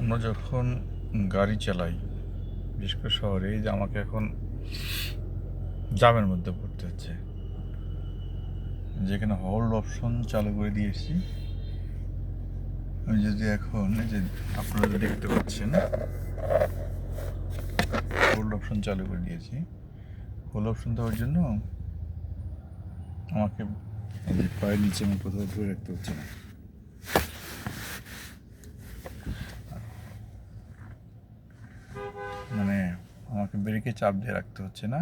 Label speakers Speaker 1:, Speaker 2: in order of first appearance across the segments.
Speaker 1: আমরা যখন গাড়ি চালাই, বিশেষ করে শহরে, এই যে আমাকে এখন জ্যামের মধ্যে পড়তে হচ্ছে, যেখানে হোল্ড অপশন চালু করে দিয়েছি। আমি যদি এখন এই যে আপনারা যে দেখতে পাচ্ছেন হোল্ড অপশন চালু করে দিয়েছি, হোল্ড অপশন দেওয়ার জন্য আমাকে এই যে পায়ের নিচে আমার কোথাও ধরে রাখতে হচ্ছে না, মানে আমাকে ব্রেকে চাপ দিয়ে রাখতে হচ্ছে না,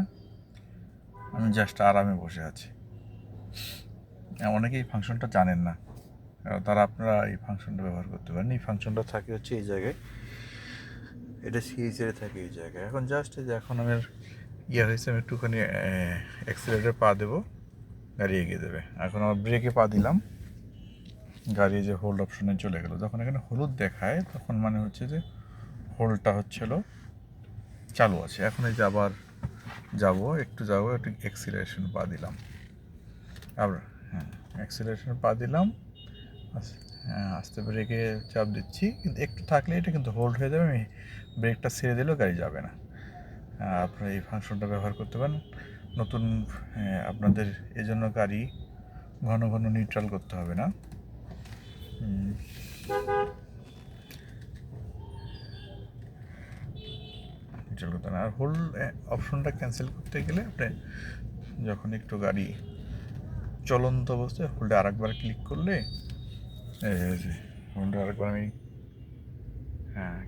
Speaker 1: আমি জাস্ট আরামে বসে আছি। অনেকে এই ফাংশনটা জানেন না, তারা আপনারা এই ফাংশনটা ব্যবহার করতে পারেন। এই ফাংশনটা থাকে হচ্ছে এই জায়গায়, এটা সিএইচএরে থাকে এই জায়গায়। এখন জাস্ট এই যে এখন আমার হয়েছে, আমি একটুখানি অ্যাক্সিলারেটরে পা দেবো, গাড়ি এগিয়ে দেবে। এখন আমার ব্রেকে পা দিলাম, গাড়ি যে হোল্ড অপশনে চলে গেলো। যখন এখানে হলুদ দেখায় তখন মানে হচ্ছে যে হোল্ডটা হচ্ছিল চালু আছে। এখন এই যে আবার যাবো, একটু অ্যাক্সিলারেশন পা দিলাম, আবার হ্যাঁ অ্যাক্সিলারেশন পা দিলাম, হ্যাঁ আস্তে ব্রেকে চাপ দিচ্ছি, কিন্তু একটু থাকলে এটা কিন্তু হোল্ড হয়ে যাবে, আমি ব্রেকটা ছেড়ে দিলেও গাড়ি যাবে না। আপনারা এই ফাংশনটা ব্যবহার করতে পারেন নতুন। আপনাদের এজন্য গাড়ি ঘন ঘন নিউট্রাল করতে হবে না। নিউট্রাল করতে হবে না। আর হোল্ড অপশনটা ক্যান্সেল করতে গেলে আপনি যখন একটু গাড়ি চলন্ত অবস্থায় হোল্ডে আরেকবার ক্লিক করলে, হোল্ডে আরেকবার আমি হ্যাঁ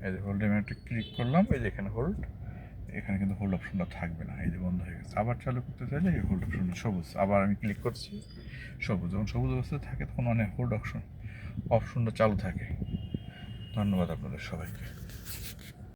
Speaker 1: এই যে হোল্ডে আমি একটা ক্লিক করলাম, এই যে এখানে হোল্ড, এখানে কিন্তু হোল্ড অপশনটা থাকবে না, এই যে বন্ধ হয়ে গেছে। আবার চালু করতে চাইলে এই হোল্ড অপশনটা সবুজ, আবার আমি ক্লিক করছি সবুজ। যখন সবুজ অবস্থায় থাকে তখন হোল্ড অপশনটা চালু থাকে। ধন্যবাদ আপনাদের সবাইকে।